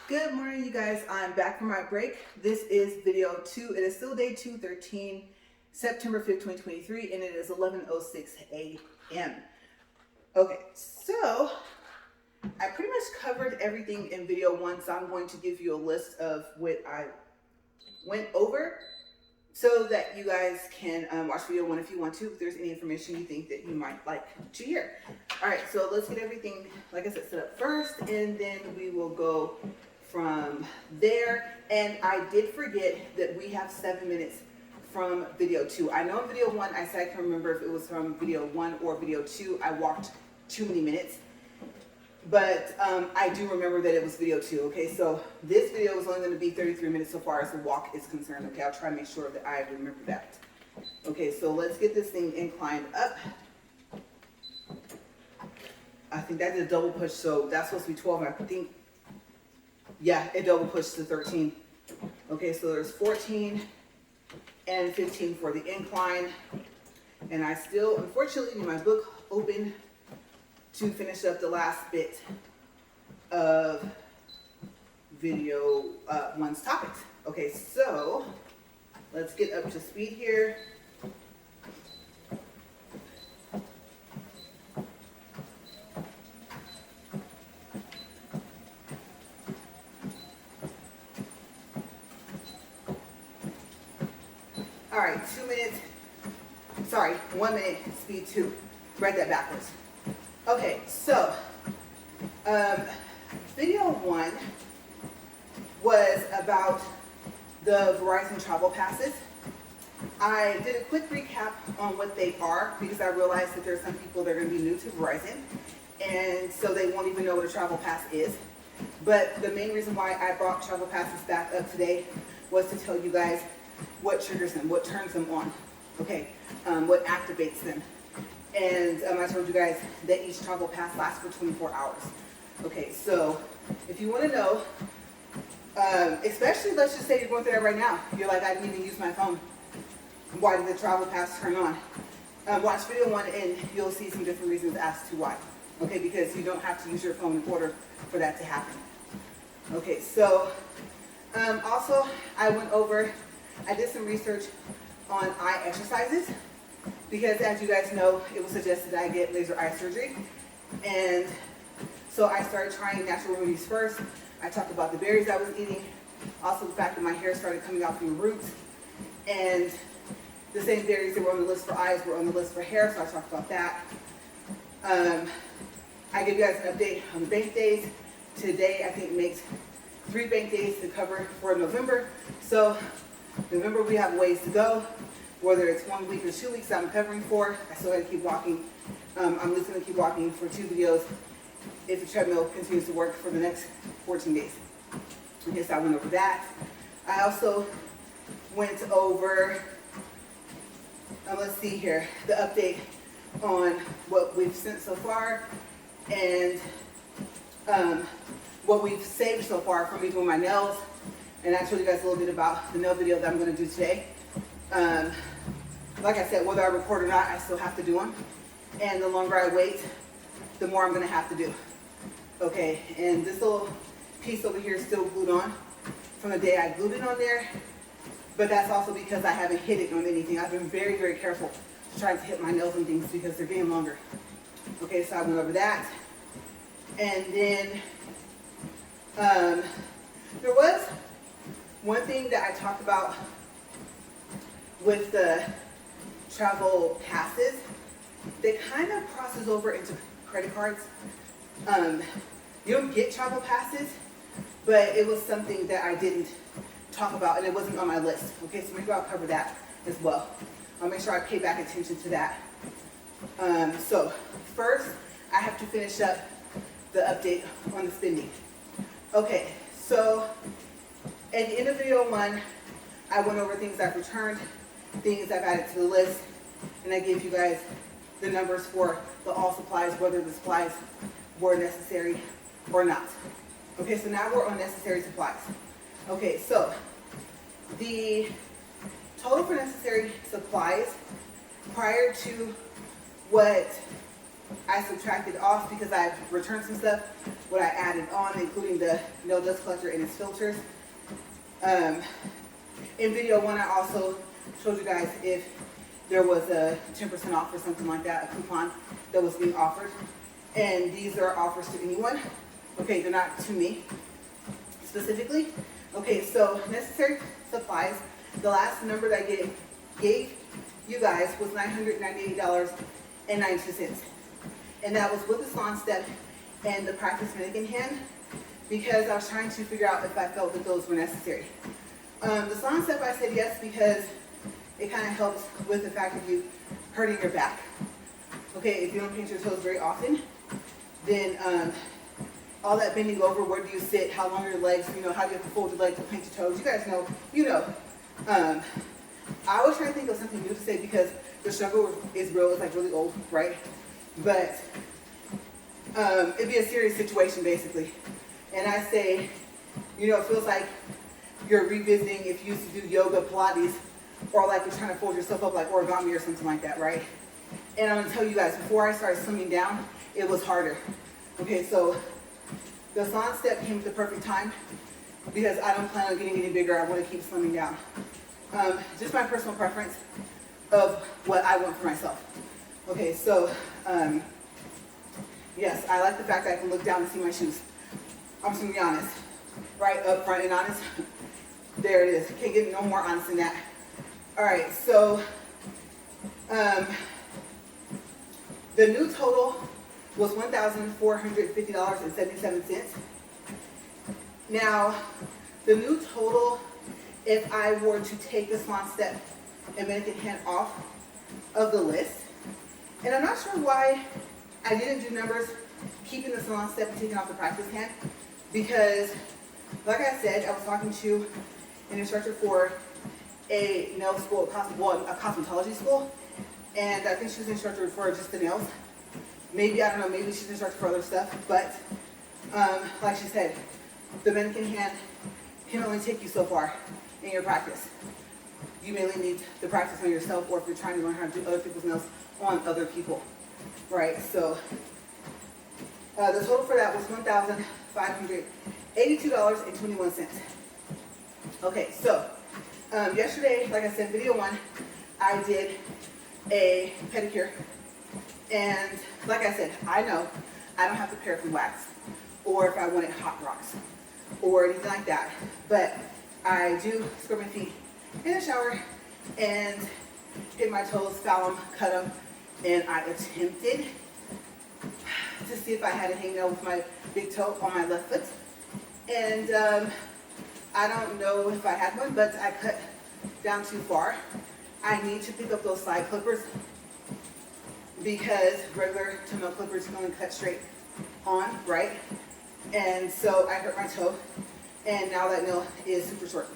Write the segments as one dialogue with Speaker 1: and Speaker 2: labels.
Speaker 1: Good morning, you guys. I'm back from my break. This is video 2. It is still day 213, September 5th, 2023, and it is 11:06 a.m. Okay, so I pretty much covered everything in video 1, so I'm going to give you a list of what I went over so that you guys can watch video 1 if you want to, if there's any information you think that you might like to hear. All right, so let's get everything, like I said, set up first, and then we will go from there. And I did forget that we have 7 minutes from video 2. I know in video 1 I said I can remember if it was from video 1 or video 2. I walked too many minutes, but I do remember that it was video 2. Okay, so this video is only going to be 33 minutes so far as the walk is concerned. Okay, I'll try to make sure that I remember that. Okay, so let's get this thing inclined up. I think that did a double push, so that's supposed to be 12. I think, yeah, it double pushed to 13. Okay, so there's 14 and 15 for the incline. And I still, unfortunately, need my book open to finish up the last bit of video 1's topics. Okay, so let's get up to speed here. All right, 2 minutes, sorry, 1 minute, speed 2. Read that backwards. Okay, so video 1 was about the Verizon travel passes. I did a quick recap on what they are because I realized that there's some people that are going to be new to Verizon, and so they won't even know what a travel pass is. But the main reason why I brought travel passes back up today was to tell you guys what triggers them, what turns them on, okay, what activates them. And I told you guys that each travel pass lasts for 24 hours. Okay, so if you want to know, especially let's just say you're going through that right now. You're like, I didn't even use my phone. Why did the travel pass turn on? Watch video 1 and you'll see some different reasons as to why. Okay, because you don't have to use your phone in order for that to happen. Okay, so also I went over, I did some research on eye exercises because, as you guys know, it was suggested that I get laser eye surgery. And so I started trying natural remedies first. I talked about the berries I was eating, also the fact that my hair started coming out from the roots. And the same berries that were on the list for eyes were on the list for hair, so I talked about that. I gave you guys an update on the bank days. Today, I think, makes 3 bank days to cover for November. So November, we have a ways to go. Whether it's 1 week or 2 weeks I'm covering for, I still got to keep walking. I'm at least going to keep walking for 2 videos if the treadmill continues to work for the next 14 days. Okay, so I went over that. I also went over, let's see here, the update on what we've sent so far and what we've saved so far from me doing my nails. And I told you guys a little bit about the nail video that I'm going to do today. Like I said, whether I record or not, I still have to do them. And the longer I wait, the more I'm going to have to do. Okay, and this little piece over here is still glued on from the day I glued it on there. But that's also because I haven't hit it on anything. I've been very, very careful trying to hit my nails and things because they're getting longer. Okay, so I went over that. And then there was one thing that I talked about with the travel passes that kind of crosses over into credit cards. You don't get travel passes, but it was something that I didn't talk about and it wasn't on my list. Okay, so maybe I'll cover that as well. I'll make sure I pay back attention to that. So first, I have to finish up the update on the spending. Okay, so at the end of video 1, I went over things I've returned, things I've added to the list, and I gave you guys the numbers for the all supplies, whether the supplies were necessary or not. Okay, so now we're on necessary supplies. Okay, so the total for necessary supplies prior to what I subtracted off because I returned some stuff, what I added on, including the no dust collector and its filters. In video one, I also showed you guys if there was a 10% off or something like that, a coupon that was being offered. And these are offers to anyone. Okay, they're not to me specifically. Okay, so necessary supplies, the last number that I gave you guys was $998.92. And that was with the salon step and the practice mannequin hand, because I was trying to figure out if I felt that those were necessary. The salon step, I said yes because it kind of helps with the fact of you hurting your back. Okay, if you don't paint your toes very often, then all that bending over, where do you sit, how long are your legs, you know, how do you have to fold your legs to paint your toes, you guys know, you know. I was trying to think of something new to say because the struggle is real, it's like really old, right? But it'd be a serious situation basically. And I say, you know, it feels like you're revisiting if you used to do yoga, Pilates, or like you're trying to fold yourself up like origami or something like that, right? And I'm gonna tell you guys, before I started slimming down, it was harder. Okay, so the salon step came at the perfect time because I don't plan on getting any bigger. I want to keep slimming down. Just my personal preference of what I want for myself. Okay, so yes, I like the fact that I can look down and see my shoes. I'm just gonna be honest, right up front and honest. There it is. Can't get no more honest than that. All right, so the new total was $1,450.77. Now, the new total, if I were to take the salon step and mannequin hand off of the list, and I'm not sure why I didn't do numbers keeping the salon step and taking off the practice hand, because, like I said, I was talking to an instructor for a nail school, a cosmetology school, and I think she was an instructor for just the nails. Maybe, I don't know, maybe she's an instructor for other stuff, but like she said, the mannequin hand can only take you so far in your practice. You mainly need the practice on yourself, or if you're trying to learn how to do other people's nails on other people, right? So the total for that was $1,582.21. Okay, so yesterday, like I said, video one, I did a pedicure. And like I said, I know I don't have to paraffin wax, or if I wanted hot rocks, or anything like that. But I do scrub my feet in the shower and hit my toes, foul them, cut them, and I attempted to see if I had a hangnail with my big toe on my left foot. And I don't know if I had one, but I cut down too far. I need to pick up those side clippers because regular toenail clippers can only cut straight on, right? And so I hurt my toe, and now that nail is super short.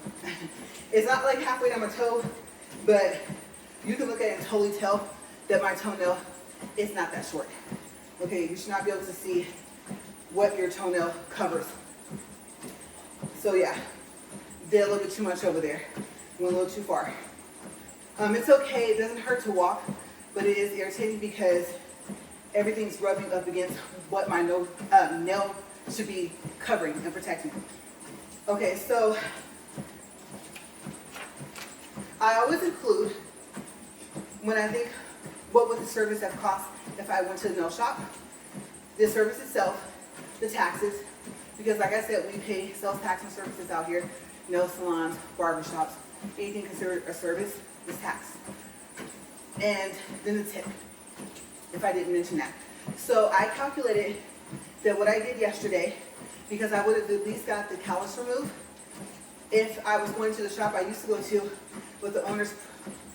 Speaker 1: It's not like halfway down my toe, but you can look at it and totally tell that my toenail is not that short. Okay, you should not be able to see what your toenail covers. So yeah, did a little bit too much over there. Went a little too far. It's okay, it doesn't hurt to walk, but it is irritating because everything's rubbing up against what my nail should be covering and protecting. Okay, so I always include, when I think what would the service have cost if I went to the nail shop, the service itself, the taxes, because like I said, we pay sales tax and services out here, nail salons, barber shops, anything considered a service is taxed. And then the tip, if I didn't mention that. So I calculated that what I did yesterday, because I would have at least got the callus removed, if I was going to the shop I used to go to with the owners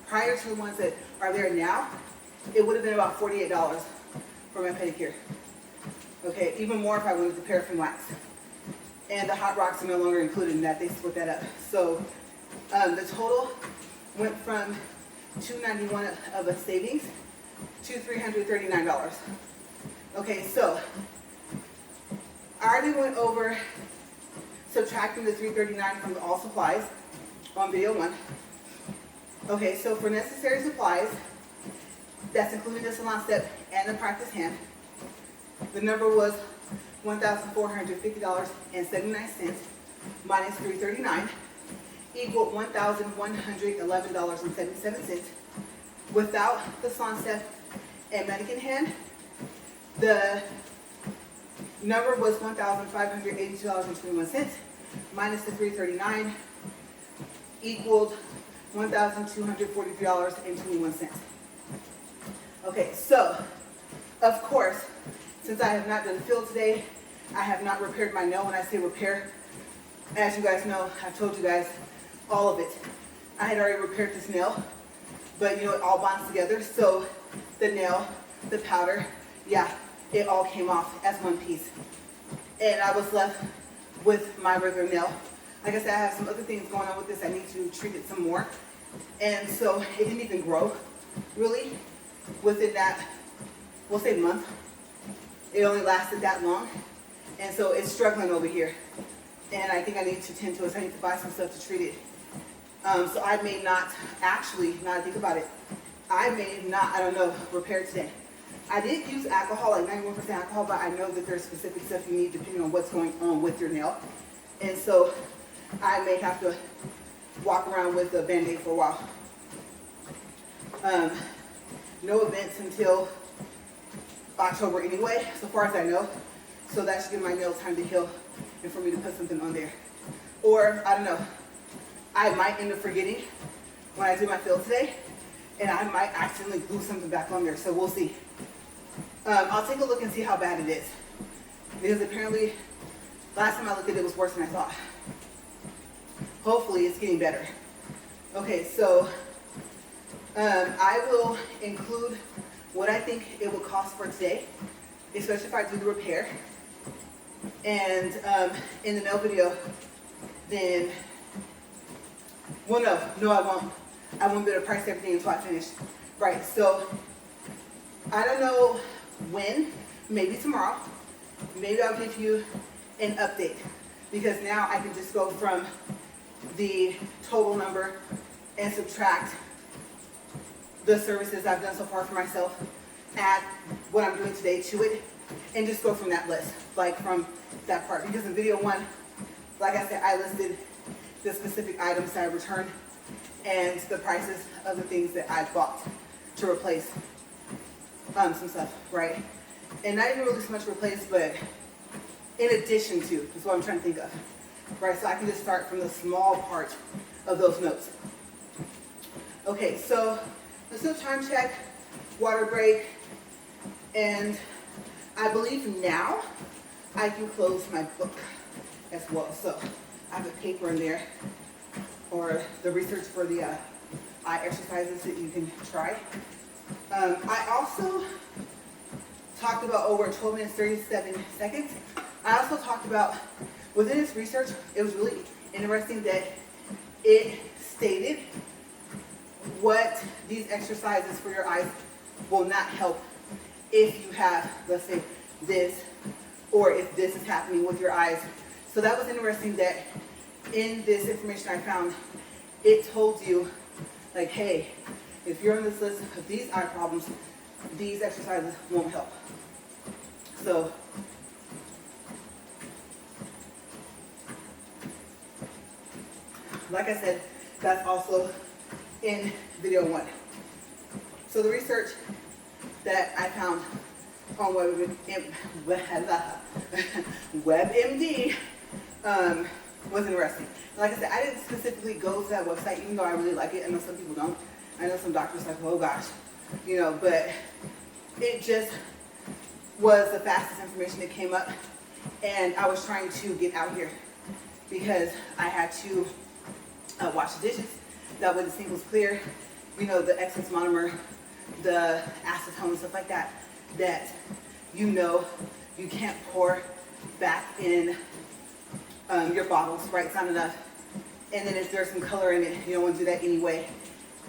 Speaker 1: prior to the ones that are there now, it would have been about $48 for my pedicure. Okay, even more if I went with the paraffin wax. And the hot rocks are no longer included in that, they split that up. So the total went from $291 of a savings to $339. Okay, so I already went over subtracting the $339 from the all supplies on video one. Okay, so for necessary supplies, that's including the salon step and the practice hand. The number was $1,450.79 minus $339 equaled $1,111.77. Without the Sonstep and mannequin hand, the number was $1,582.21 minus the $339 equaled $1,243.21. Okay, so of course, since I have not done field today, I have not repaired my nail. When I say repair, as you guys know, I've told you guys all of it. I had already repaired this nail, but you know, it all bonds together. So the nail, the powder, yeah, it all came off as one piece. And I was left with my regular nail. Like I said, I have some other things going on with this. I need to treat it some more. And so it didn't even grow, really, within that, we'll say month. It only lasted that long. And so it's struggling over here. And I think I need to tend to it. I need to buy some stuff to treat it. So I may not actually, now I think about it, I may not, I don't know, repair today. I did use alcohol, like 91% alcohol, but I know that there's specific stuff you need depending on what's going on with your nail. And so I may have to walk around with a Band-Aid for a while. No events until October anyway, so far as I know. So that should give my nails time to heal and for me to put something on there. Or, I don't know, I might end up forgetting when I do my fill today, and I might accidentally glue something back on there, so we'll see. I'll take a look and see how bad it is. Because apparently, last time I looked at it, it was worse than I thought. Hopefully, it's getting better. Okay, so I will include what I think it will cost for today, especially if I do the repair. And in the nail video, then, well, no, I won't. I won't be able to price everything until I finish. Right, so I don't know when, maybe tomorrow, maybe I'll give you an update, because now I can just go from the total number and subtract the services I've done so far for myself, add what I'm doing today to it, and just go from that list, like from that part. Because in video one, like I said, I listed the specific items that I returned and the prices of the things that I bought to replace some stuff, right? And not even really so much replace, but in addition to, is what I'm trying to think of, right? So I can just start from the small part of those notes. Okay, so let's do a time check, water break, and I believe now I can close my book as well. So I have a paper in there, or the research for the eye exercises that you can try. I also talked about over 12 minutes, 37 seconds. I also talked about, within this research, it was really interesting that it stated what these exercises for your eyes will not help if you have, let's say, this, or if this is happening with your eyes. So that was interesting that in this information I found, it told you, like, hey, if you're on this list of these eye problems, these exercises won't help. So, like I said, that's also in video one. So the research that I found on WebMD was interesting. Like I said, I didn't specifically go to that website, even though I really like it. I know some people don't. I know some doctors like, oh gosh, you know, but it just was the fastest information that came up, and I was trying to get out here because I had to wash the dishes. That way the sink was clear. You know, the excess monomer, the acetone and stuff like that, that you know you can't pour back in your bottles, right? It's not enough. And then if there's some color in it, you don't want to do that anyway.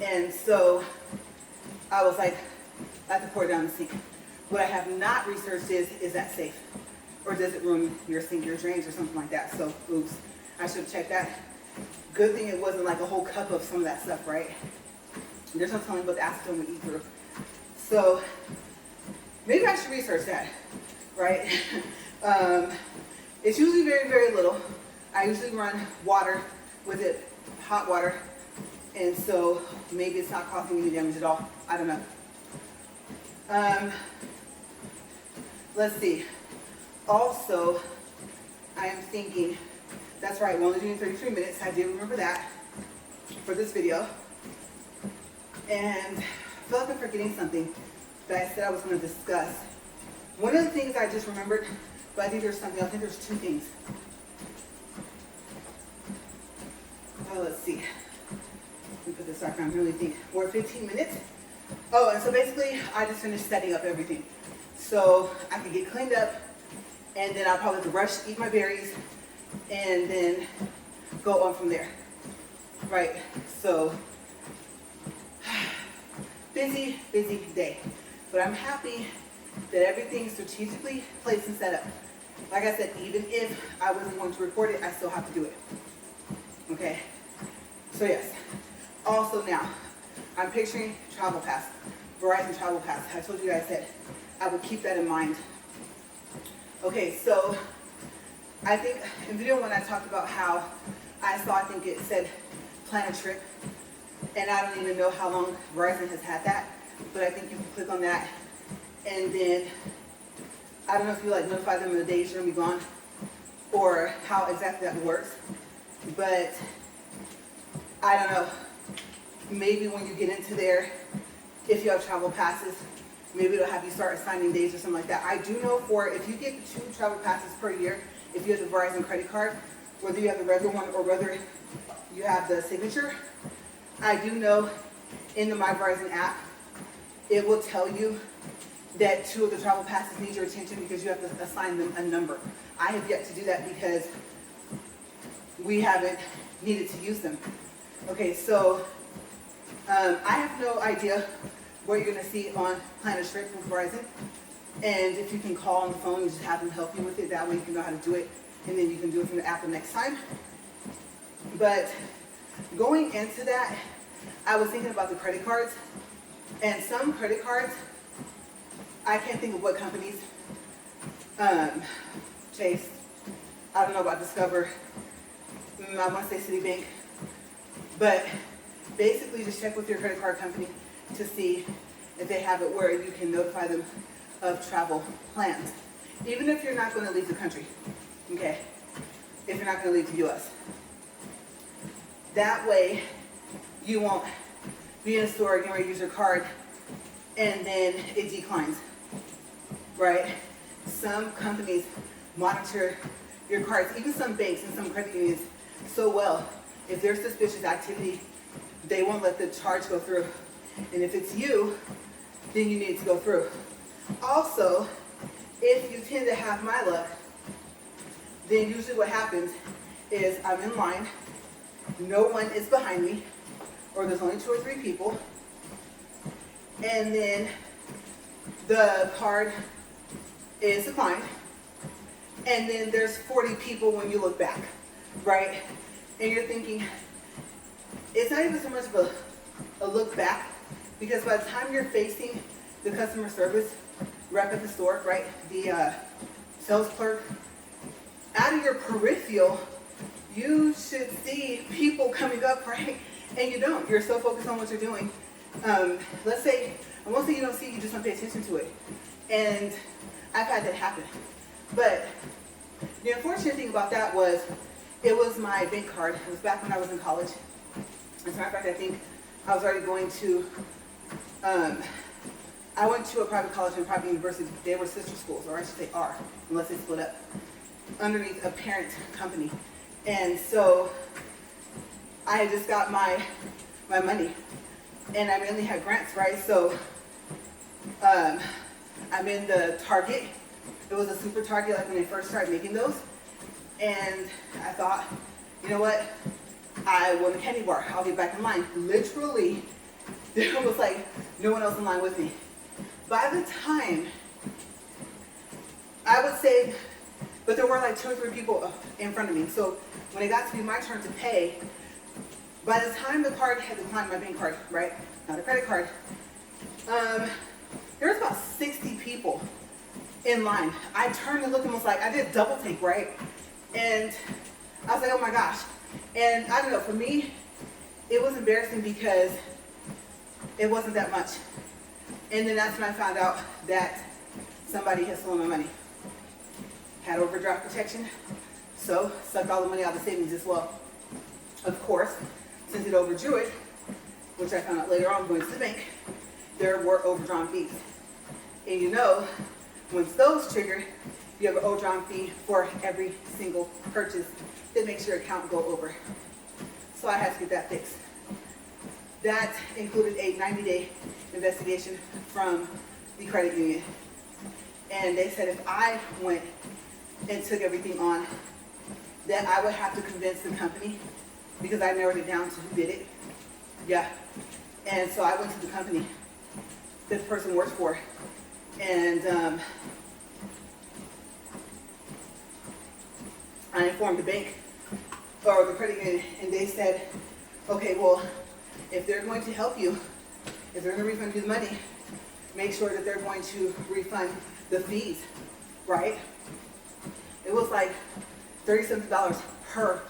Speaker 1: And so I was like, I have to pour it down the sink. What I have not researched is that safe? Or does it ruin your sink, your drains, or something like that? So, oops, I should have checked that. Good thing it wasn't like a whole cup of some of that stuff, right? There's no telling what the acetone would eat through. So maybe I should research that, right? It's usually very, very little. I usually run water with it, hot water, and so maybe it's not causing any damage at all. I don't know. Let's see. Also, I am thinking, that's right, we're only doing 33 minutes. I did remember that for this video. And I feel like I'm forgetting something that I said I was going to discuss. One of the things I just remembered, but I think there's something else. I think there's two things. Oh, let's see. Let me put this back on. I really think we're 15 minutes. Oh, and so basically, I just finished setting up everything. So I can get cleaned up, and then I'll probably have to rush, eat my berries, and then go on from there. Right, so busy, busy day. But I'm happy that everything's strategically placed and set up. Like I said, even if I wasn't going to record it, I still have to do it. Okay, so yes. Also now, I'm picturing travel pass, Verizon travel pass. I told you guys that I would keep that in mind. Okay, so I think in video one I talked about how I think it said plan a trip, and I don't even know how long Verizon has had that, but I think you can click on that, and then I don't know if you like notify them of the days you're gonna be gone or how exactly that works, but I don't know. Maybe when you get into there, if you have travel passes, maybe it'll have you start assigning days or something like that. I do know for if you get 2 travel passes per year, if you have the Verizon credit card, whether you have the regular one or whether you have the signature, I do know in the My Verizon app, it will tell you that 2 of the travel passes need your attention because you have to assign them a number. I have yet to do that because we haven't needed to use them. Okay, so I have no idea what you're going to see on Plan a Trip with Verizon. And if you can call on the phone and just have them help you with it, that way you can know how to do it. And then you can do it from the app the next time. But going into that, I was thinking about the credit cards. And some credit cards, I can't think of what companies, Chase, I don't know about Discover, I want to say Citibank, but basically just check with your credit card company to see if they have it where you can notify them of travel plans. Even if you're not going to leave the country, okay? If you're not going to leave the U.S. That way, you won't be in a store getting ready to use your card and then it declines, right? Some companies monitor your cards, even some banks and some credit unions, so well. If there's suspicious activity, they won't let the charge go through. And if it's you, then you need it to go through. Also, if you tend to have my luck, then usually what happens is I'm in line, no one is behind me, or there's only 2 or 3 people, and then the card is declined, and then there's 40 people when you look back, right? And you're thinking, it's not even so much of a look back, because by the time you're facing the customer service rep at the store, right, the sales clerk, out of your peripheral, you should see people coming up, right? And you don't. You're so focused on what you're doing. Let's say, I won't say you don't see, you just don't pay attention to it. And I've had that happen. But the unfortunate thing about that was, it was my bank card. It was back when I was in college. As a matter of fact, I think I was already going to, I went to a private college and a private university. They were sister schools, or I should say are, unless they split up, underneath a parent company. And so I had just got my money, and I mainly had grants, right? So I'm in the Target. It was a super Target, like when they first started making those. And I thought, you know what? I won a candy bar. I'll get back in line. Literally, there was like no one else in line with me. By the time, I would say, but there were like 2 or 3 people in front of me. So when it got to be my turn to pay, by the time the card had declined, my bank card, right? Not a credit card. There was about 60 people in line. I turned and looked and was like, I did double take, right? And I was like, oh my gosh. And I don't know, for me, it was embarrassing because it wasn't that much. And then that's when I found out that somebody had stolen my money. Had overdraft protection, so sucked all the money out of the savings as well. Of course, since it overdrew it, which I found out later on going to the bank, there were overdrawn fees. And you know, once those trigger, you have an overdrawn fee for every single purchase that makes your account go over. So I had to get that fixed. That included a 90-day investigation from the credit union. And they said if I went and took everything on, then I would have to convince the company, because I narrowed it down to who did it. Yeah. And so I went to the company that the person worked for, and I informed the bank or the credit union, and they said, okay, well, if they're going to help you, if they're going to refund you the money, make sure that they're going to refund the fees, right? It was like $37 per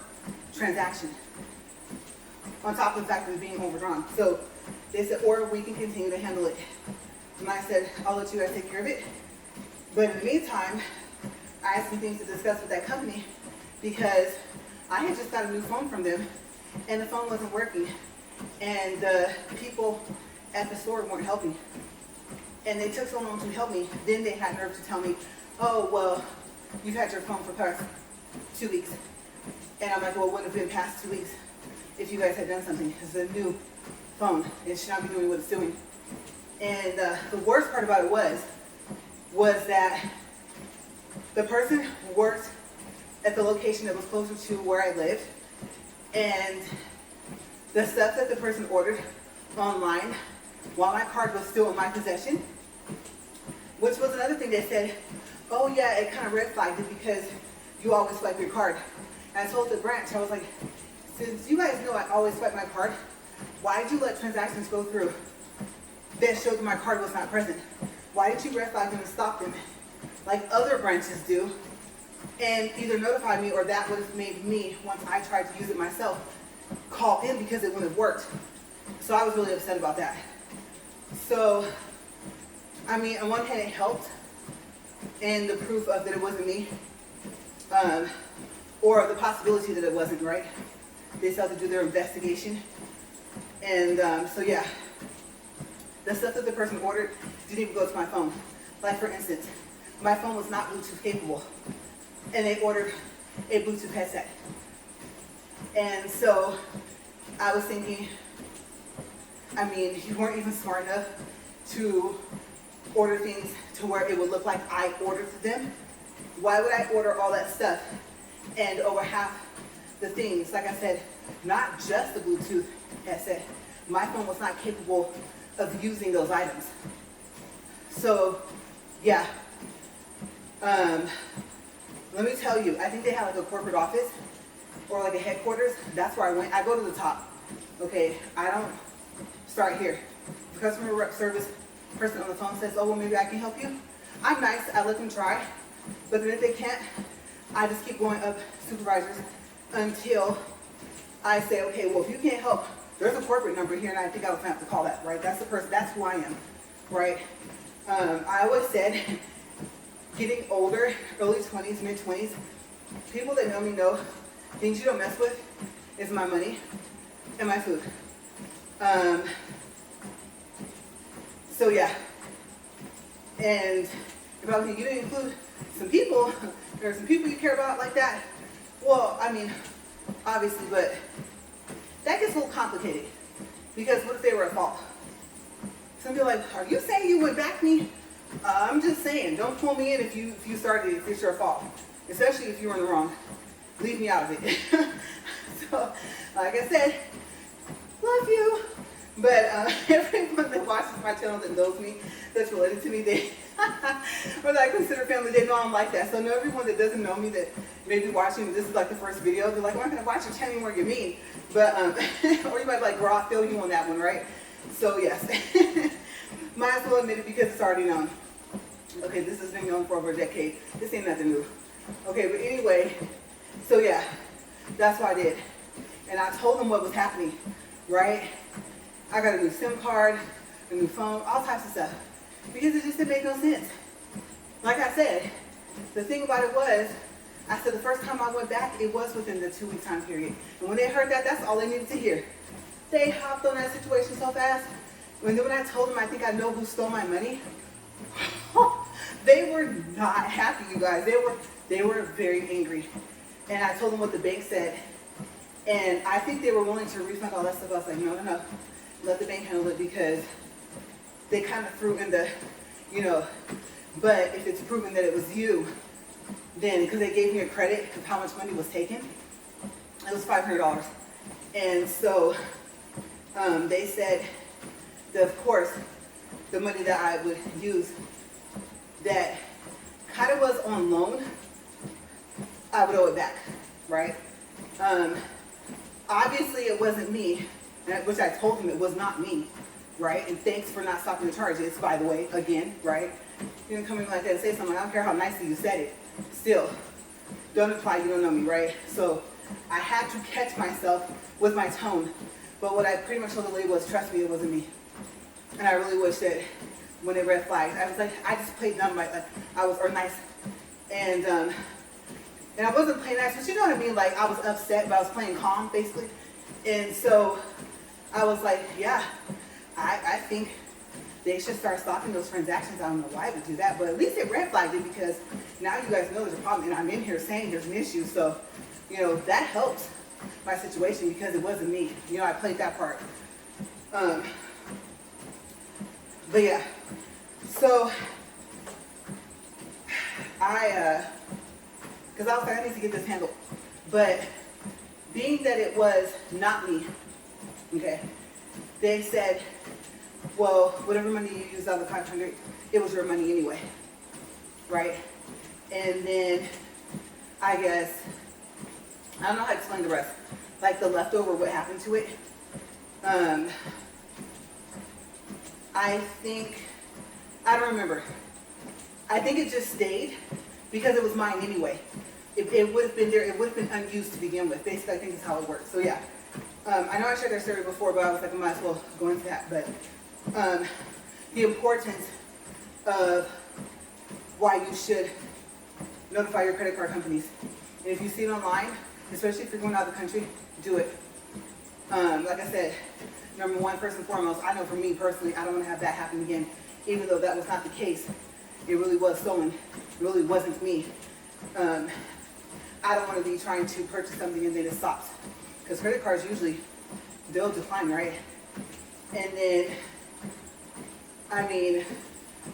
Speaker 1: transaction, on top of the fact that it was being overdrawn. So they said, or we can continue to handle it. And I said, I'll let you guys take care of it. But in the meantime, I had some things to discuss with that company, because I had just got a new phone from them, and the phone wasn't working. And the people at the store weren't helping. And they took so long to help me, then they had nerve to tell me, oh, well, you've had your phone for past 2 weeks. And I'm like, well, it wouldn't have been past 2 weeks if you guys had done something. It's a new phone. It should not be doing what it's doing. And the worst part about it was that the person worked at the location that was closer to where I lived. And the stuff that the person ordered online, while my card was still in my possession, which was another thing they said, oh yeah, it kind of red flagged it because you always swipe your card. And I told the branch, I was like, since you guys know I always swipe my card, why did you let transactions go through that showed that my card was not present? Why didn't you red flag them and stop them like other branches do, and either notify me, or that would have made me, once I tried to use it myself, call in, because it wouldn't have worked. So I was really upset about that. So, I mean, on one hand it helped, and the proof of that it wasn't me, or the possibility that it wasn't, right? They still have to do their investigation. And so yeah, the stuff that the person ordered didn't even go to my phone. Like for instance, my phone was not Bluetooth capable, and they ordered a Bluetooth headset. And so I was thinking, I mean, you weren't even smart enough to order things to where it would look like I ordered them. Why would I order all that stuff and over half the things, like I said, not just the Bluetooth headset, my phone was not capable of using those items. So yeah, let me tell you, I think they had like a corporate office or like a headquarters. That's where I went. I go to the top. Okay, I don't start here. The customer rep service person on the phone says, oh, well, maybe I can help you. I'm nice, I let them try. But then if they can't, I just keep going up supervisors until I say, okay, well, if you can't help, there's a corporate number here, and I think I was going to have to call that, right? That's the person, that's who I am, right? I always said, getting older, early 20s, mid-20s, people that know me know things you don't mess with is my money and my food. So yeah, and if I was going to include some people, there are some people you care about like that, well, I mean, obviously, but that gets a little complicated, because what if they were at fault? Some people are like, are you saying you would back me? I'm just saying, don't pull me in if you started it, if it's your fault, especially if you were in the wrong. Leave me out of it. So, like I said, love you. But everyone that watches my channel that knows me, that's related to me, they, or that I consider family, they know I'm like that. So everyone that doesn't know me that may be watching, this is like the first video, they're like, well, I'm going to watch your channel anymore, you're mean. But, or you might be like, bro, I feel you on that one, right? So yes. Might as well admit it because it's already known. Okay, this has been known for over a decade. This ain't nothing new. Okay, but anyway, so yeah, that's what I did. And I told them what was happening, right? I got a new SIM card, a new phone, all types of stuff. Because it just didn't make no sense. Like I said, the thing about it was, I said the first time I went back, it was within the 2-week time period. And when they heard that, that's all they needed to hear. They hopped on that situation so fast. When I told them I think I know who stole my money, they were not happy, you guys. They were very angry. And I told them what the bank said. And I think they were willing to refund all that stuff. I was like, no, let the bank handle it, because they kind of threw in the, but if it's proven that it was you, then, because they gave me a credit of how much money was taken, it was $500. And so they said that, of course, the money that I would use that kind of was on loan, I would owe it back, right? Obviously, it wasn't me, which I told him it was not me, right? And thanks for not stopping the charges, by the way, again, right? You didn't come in like that and say something. I don't care how nicely you said it. Still, don't imply you don't know me, right? So I had to catch myself with my tone. But what I pretty much told the lady was, trust me, it wasn't me. And I really wish that when they red flags, I was like, I just played dumb, or nice. And I wasn't playing nice, but you know what I mean? Like, I was upset, but I was playing calm, basically. And so I was like, yeah, I think they should start stopping those transactions. I don't know why I would do that, but at least it red flagged it, because now you guys know there's a problem, and I'm in here saying there's an issue. So, that helps my situation, because it wasn't me. I played that part. But yeah, so because I was like, I need to get this handled. But being that it was not me, okay, they said, well, whatever money you used out of the 500, it was your money anyway, right? And then I guess, I don't know how to explain the rest. Like the leftover, what happened to it. I don't remember. I think it just stayed because it was mine anyway. It would have been there, it would have been unused to begin with. Basically, I think is how it works. So yeah. I know I shared that story before, but I was like, I might as well go into that. But the importance of why you should notify your credit card companies. And if you see it online, especially if you're going out of the country, do it. Like I said, number one, first and foremost, I know for me personally, I don't want to have that happen again, even though that was not the case. It really was stolen. It really wasn't me. I don't want to be trying to purchase something and then it stops. Because credit cards usually, they'll decline, right? And then, I mean,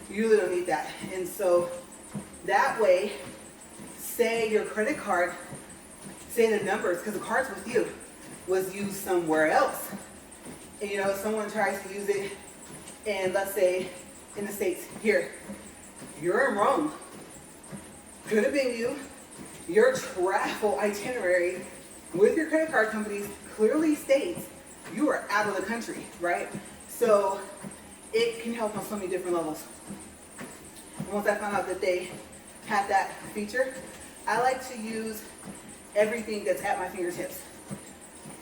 Speaker 1: you really don't need that. And so that way, say your credit card, say the numbers, because the card's with you, was used somewhere else. And someone tries to use it, and let's say in the States, here, you're in Rome. Could have been you. Your travel itinerary with your credit card companies clearly states you are out of the country, right? So it can help on so many different levels. And once I found out that they had that feature, I like to use everything that's at my fingertips.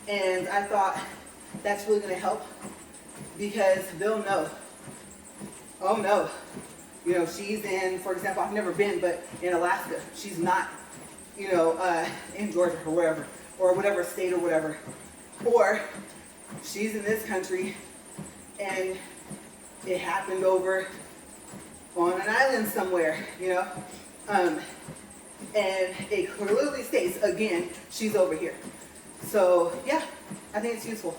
Speaker 1: And I thought that's really going to help, because they'll know, oh no, she's in, for example, I've never been, but in Alaska, she's not, in Georgia or wherever, or whatever state or whatever. Or she's in this country and it happened over on an island somewhere, and it clearly states, again, she's over here. So yeah, I think it's useful.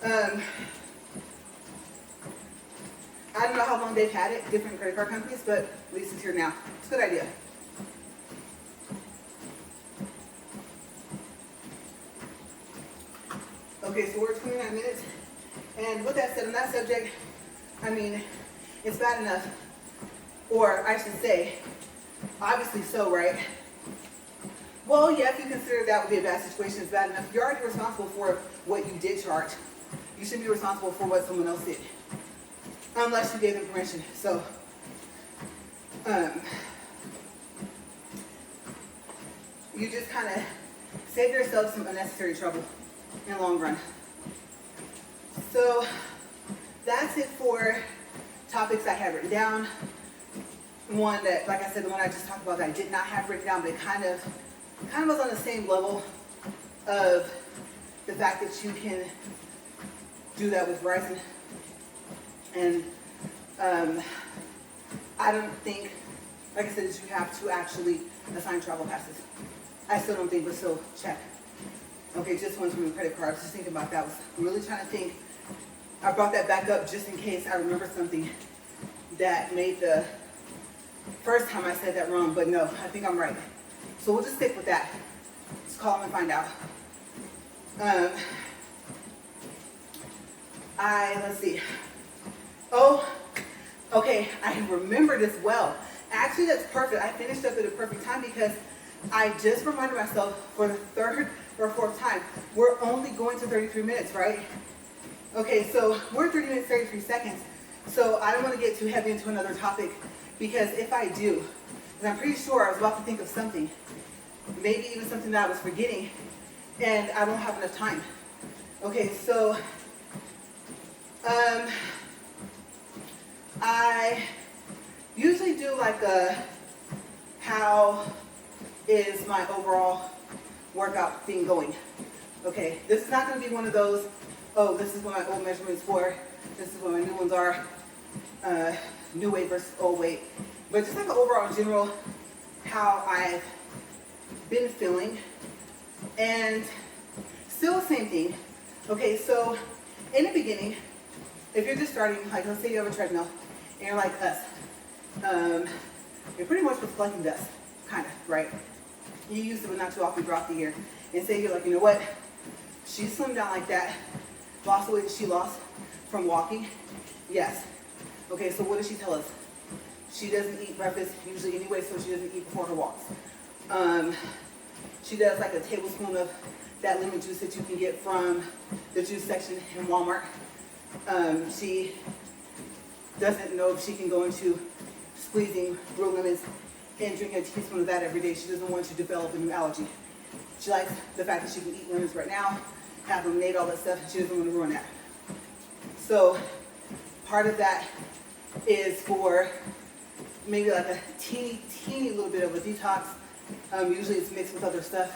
Speaker 1: I don't know how long they've had it, different credit card companies, but at least it's here now. It's a good idea. Okay, so we're at 29 minutes. And with that said, on that subject, I mean, it's bad enough. Or I should say, obviously so, right? Well, yeah, if you consider that would be a bad situation, it's bad enough. You're already responsible for what you did charge. You shouldn't be responsible for what someone else did. unless you gave them permission. So, you just kind of save yourself some unnecessary trouble in the long run. So that's it for topics I have written down. One that, like I said, the one I just talked about that I did not have written down, but it kind of was on the same level of the fact that you can do that with Verizon. And I don't think, like I said, that you have to actually assign travel passes. I still don't think, but still check. Okay, just ones from the credit card. Just thinking about that. I was really trying to think. I brought that back up just in case I remember something that made the first time I said that wrong, but no, I think I'm right. So we'll just stick with that. Let's call them and find out. Let's see. Oh, okay, I remember this well. Actually, that's perfect. I finished up at a perfect time because I just reminded myself for the third or fourth time, we're only going to 33 minutes, right? Okay, so we're 30 minutes, 33 seconds. So I don't want to get too heavy into another topic because if I do, and I'm pretty sure I was about to think of something, maybe even something that I was forgetting, and I won't have enough time. Okay, so I usually do like a how is my overall workout thing going. Okay, this is not going to be one of those, oh, this is what my old measurements were, this is what my new ones are, new weight versus old weight, but just like an overall general how I've been feeling. And still the same thing. Okay, so in the beginning, if you're just starting, like let's say you have a treadmill and you're like us, you're pretty much just collecting dust, kind of, right? You use it but not too often throughout the year. And say you're like, you know what? She slimmed down like that, lost the weight that she lost from walking. Yes. Okay, so what does she tell us? She doesn't eat breakfast usually anyway, so she doesn't eat before her walks. She does like a tablespoon of that lemon juice that you can get from the juice section in Walmart. She doesn't know if she can go into squeezing real lemons and drink a teaspoon of that every day. She doesn't want to develop a new allergy. She likes the fact that she can eat lemons right now, have lemonade, all that stuff, and she doesn't want to ruin that. So part of that is for maybe like a teeny little bit of a detox. Usually it's mixed with other stuff.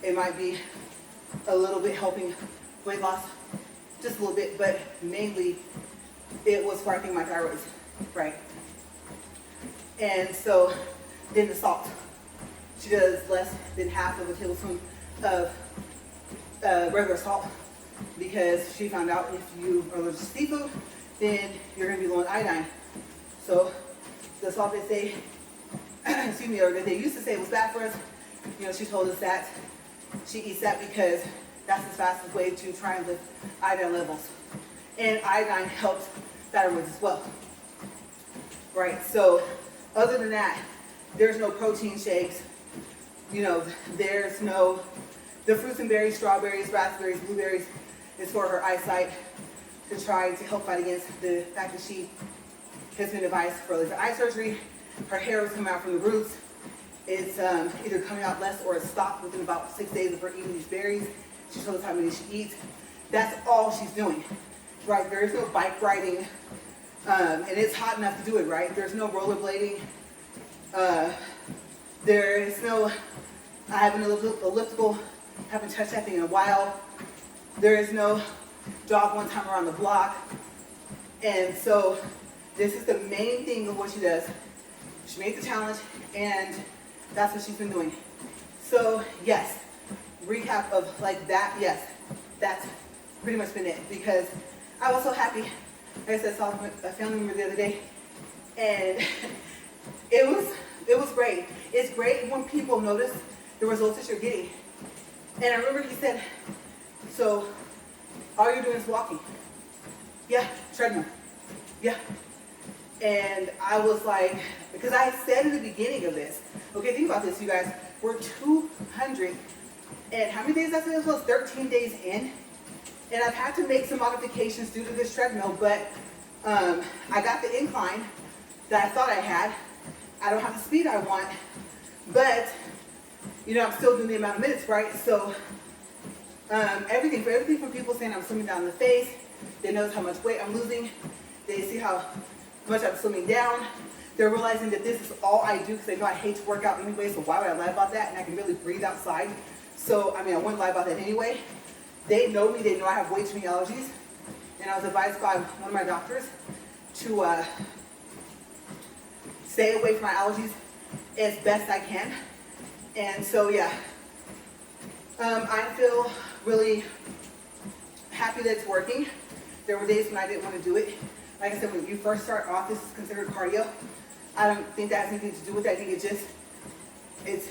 Speaker 1: It might be a little bit helping weight loss, just a little bit, but mainly it was for, I think, my thyroid, right? And so then the salt. She does less than half of a tablespoon of regular salt because she found out if you are allergic to seafood, then you're going to be low in iodine. So the salt they say, excuse me, or that they used to say was bad for us, you know, she told us that she eats that because that's the fastest way to try and lift iodine levels. And iodine helps thyroids as well. Right, so other than that, there's no protein shakes. You know, there's no, the fruits and berries, strawberries, raspberries, blueberries is for her eyesight to try to help fight against the fact that she has been advised for laser eye surgery. Her hair is coming out from the roots. It's either coming out less or it's stopped within about 6 days of her eating these berries. She told us how many she eats. That's all she's doing, right? There is no bike riding, and it's hot enough to do it, right? There's no rollerblading. There is no, I have an elliptical, haven't touched that thing in a while. There is no jog one time around the block. And so this is the main thing of what she does. She made the challenge, and that's what she's been doing. So yes, recap of like that, yes, that's pretty much been it, because I was so happy. Like I said, I saw a family member the other day, and it was great. It's great when people notice the results that you're getting. And I remember he said, so all you're doing is walking? Yeah, treadmill. Yeah. And I was like, because I said in the beginning of this, okay, think about this, you guys. We're 200, and how many days I said this was? 13 days in. And I've had to make some modifications due to this treadmill, but I got the incline that I thought I had. I don't have the speed I want, but you know, I'm still doing the amount of minutes, right? So everything from people saying I'm slimming down the face, they notice how much weight I'm losing, they see how much I'm slimming down, they're realizing that this is all I do because they know I hate to work out anyway, so why would I lie about that? And I can really breathe outside. So, I mean, I wouldn't lie about that anyway. They know me, they know I have way too many allergies, and I was advised by one of my doctors to stay away from my allergies as best I can. And so, yeah, I feel really happy that it's working. There were days when I didn't want to do it. Like I said, when you first start off, this is considered cardio. I don't think that has anything to do with that. I think it's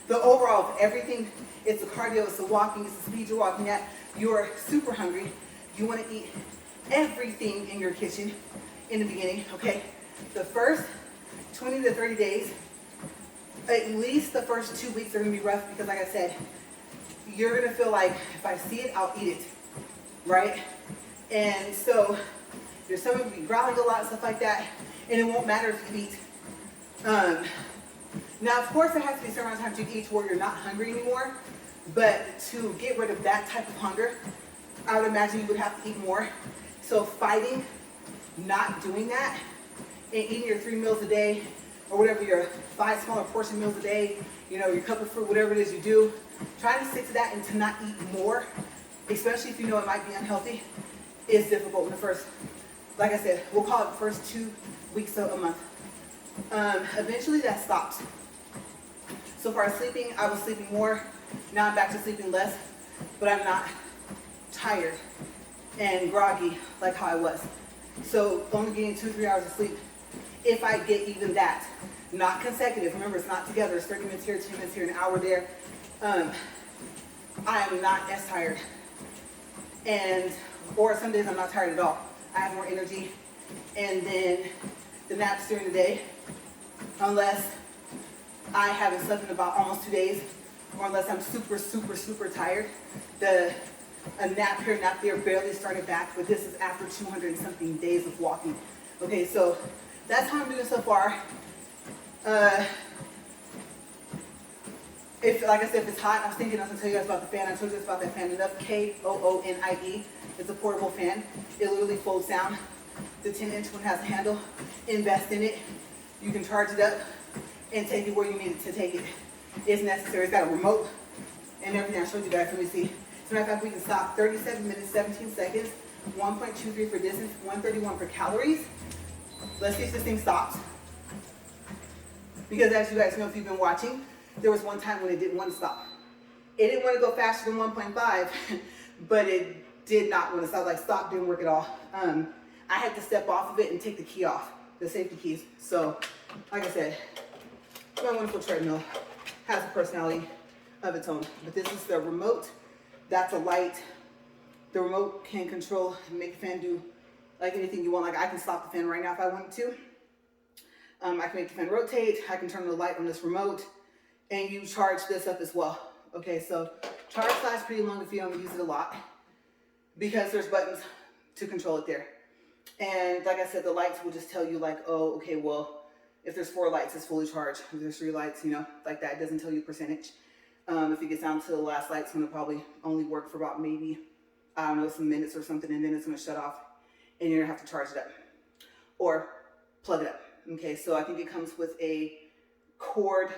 Speaker 1: the overall of everything. It's the cardio, it's the walking, it's the speed you're walking at. You're super hungry. You want to eat everything in your kitchen in the beginning, okay? The first 20 to 30 days, at least the first 2 weeks are going to be rough because, like I said, you're going to feel like if I see it, I'll eat it, right? And so your stomach will be growling a lot and stuff like that, and it won't matter if you eat. Now, of course, there has to be certain times you eat to where you're not hungry anymore, but to get rid of that type of hunger, I would imagine you would have to eat more. So fighting not doing that and eating your 3 meals a day, or whatever, your 5 smaller portion meals a day, you know, your cup of fruit, whatever it is you do, trying to stick to that and to not eat more, especially if you know it might be unhealthy, is difficult in the first, like I said, we'll call it the first 2 weeks of a month. Eventually that stops. So far as sleeping, I was sleeping more. Now I'm back to sleeping less, but I'm not tired and groggy like how I was. So only getting 2-3 hours of sleep, if I get even that. Not consecutive. Remember, it's not together. It's 30 minutes here, 10 minutes here, an hour there. I am not as tired. Or some days I'm not tired at all. I have more energy. And then the naps during the day, unless I haven't slept in about almost 2 days, or unless I'm super, super, super tired, a nap here, nap there barely started back, but this is after 200 and something days of walking. Okay, so that's how I'm doing so far. If, like I said, if it's hot, I was thinking I was going to tell you guys about the fan. I told you guys about that fan enough. KOONIE. It's a portable fan. It literally folds down. The 10-inch one has a handle. Invest in it. You can charge it up and take it where you need it to take it. It's necessary. It's got a remote and everything I showed you guys. Let me see. As a matter of fact, we can stop 37 minutes, 17 seconds, 1.23 for distance, 131 for calories. Let's see if this thing stops. Because as you guys know, if you've been watching, there was one time when it didn't want to stop. It didn't want to go faster than 1.5, but it did not want to stop. Like, stop didn't work at all. I had to step off of it and take the key off, the safety keys. So, like I said, my wonderful treadmill has a personality of its own. But this is the remote. That's a light. The remote can control and make the fan do like anything you want. Like, I can stop the fan right now if I wanted to. I can make the fan rotate. I can turn the light on this remote, and you charge this up as well. Okay, so charge lasts pretty long if you don't use it a lot, because there's buttons to control it there. And like I said, the lights will just tell you like, oh, okay, well, if there's 4 lights, it's fully charged. If there's 3 lights, you know, like that, it doesn't tell you percentage. If it gets down to the last light, it's going to probably only work for about maybe, I don't know, some minutes or something, and then it's going to shut off, and you're going to have to charge it up or plug it up. Okay, so I think it comes with a cord.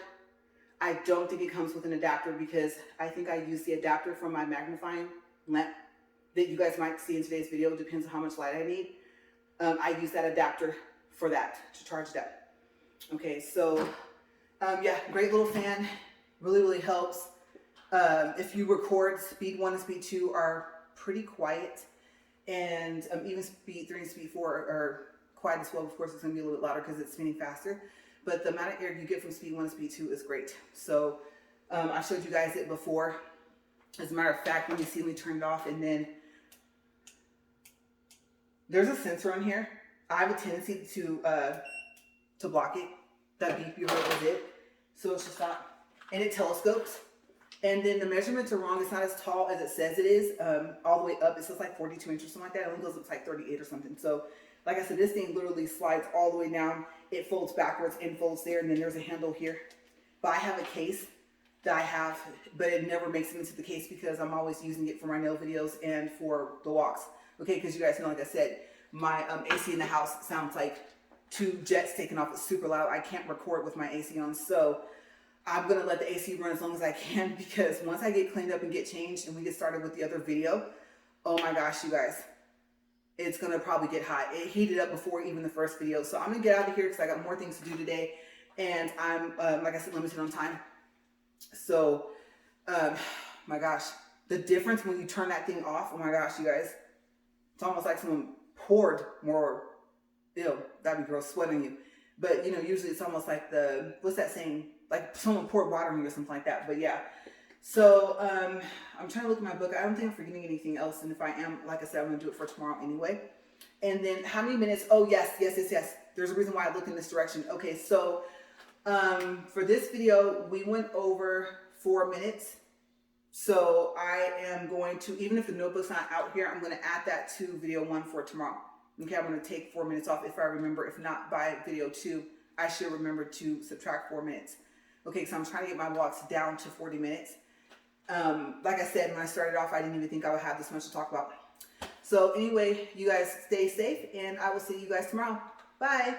Speaker 1: I don't think it comes with an adapter, because I think I use the adapter from my magnifying lamp that you guys might see in today's video. It depends on how much light I need. I use that adapter for that to charge it up. Okay, so yeah, great little fan. Really, really helps. If you record, speed 1 and speed 2 are pretty quiet, and even speed 3 and speed 4 are quiet as well. Of course, it's going to be a little bit louder because it's spinning faster, but the amount of air you get from speed 1 and speed 2 is great. So I showed you guys it before. As a matter of fact, when you see me turn it off, and then there's a sensor on here. I have a tendency to block it. That beep you heard was it. So it's just not. And it telescopes, and then the measurements are wrong. It's not as tall as it says it is. All the way up, it says like 42 inches or something like that. It only goes up to like 38 or something. So Like I said, this thing literally slides all the way down. It folds backwards and folds there, and then there's a handle here. But I have a case that I have, but it never makes it into the case because I'm always using it for my nail videos and for the walks. Okay, because you guys know, like I said, my AC in the house sounds like two jets taking off. It's super loud. I can't record with my AC on, so I'm gonna let the AC run as long as I can, because once I get cleaned up and get changed and we get started with the other video, oh my gosh, you guys, it's gonna probably get hot. It heated up before even the first video. So I'm gonna get out of here because I got more things to do today, and I'm like I said, limited on time. So my gosh, the difference when you turn that thing off, oh my gosh, you guys, it's almost like someone poured more, ew, that'd be gross, sweat on you. But you know, usually it's almost like the, what's that saying, like someone poured water on you or something like that. But yeah, so I'm trying to look at my book. I don't think I'm forgetting anything else, and if I am, like I said, I'm gonna do it for tomorrow anyway. And then how many minutes? Oh yes, there's a reason why I look in this direction. Okay, so for this video we went over 4 minutes, so I am going to, even if the notebook's not out here, I'm going to add that to video 1 for tomorrow. Okay, I'm going to take 4 minutes off if I remember. If not, by video 2 I should remember to subtract 4 minutes. Okay, so I'm trying to get my walks down to 40 minutes. Like I said, when I started off, I didn't even think I would have this much to talk about. So anyway, you guys stay safe, and I will see you guys tomorrow. Bye.